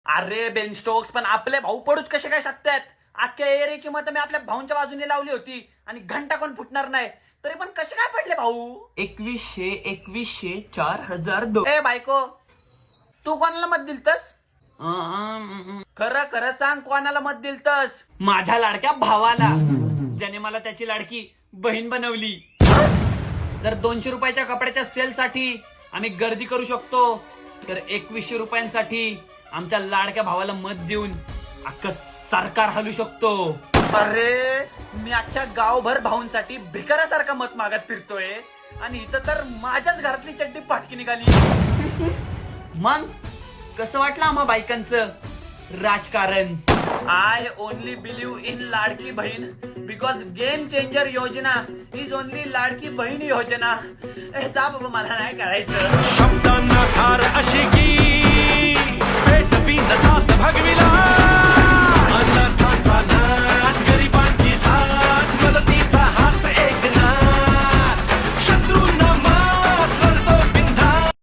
अरे बेन स्टोक्स, पण आपले भाऊ पडूच कसे काय शकतात? अख्ख्या एरियाची मतं मी आपल्या भाऊंच्या बाजूने लावली होती आणि घंटा कोण फुटणार नाही, तरी पण कसे काय पडले भाऊ? 2100 4002. ए बायको, तू कोणाला मत दिलतस? खरं खरं सांग, कोणाला मत दिलतस? माझ्या लाडक्या भावाला, ज्याने मला त्याची लाडकी बहीण बनवली. जर 200 रुपयाच्या कपड्याच्या सेल साठी आम्ही गर्दी करू शकतो, तर 2100 रुपयांसाठी आमच्या लाडक्या भावाला मत देऊन अख्खं सरकार हलू शकतो. अरे मी अख्ख्या गावभर भाऊंसाठी भिकाऱ्यासारखा मत मागत फिरतोय आणि इथं तर माझ्याच घरातली चड्डी फाटकी निघाली. मग कसं वाटलं आम्हा बायकांचं राजकारण? I only believe in Ladki Bahin because game changer योजना इज ओनली लाडकी बहीण योजना. जा बाबा, मला नाही कळायचं. शब्दांना हार अशी की पेटवी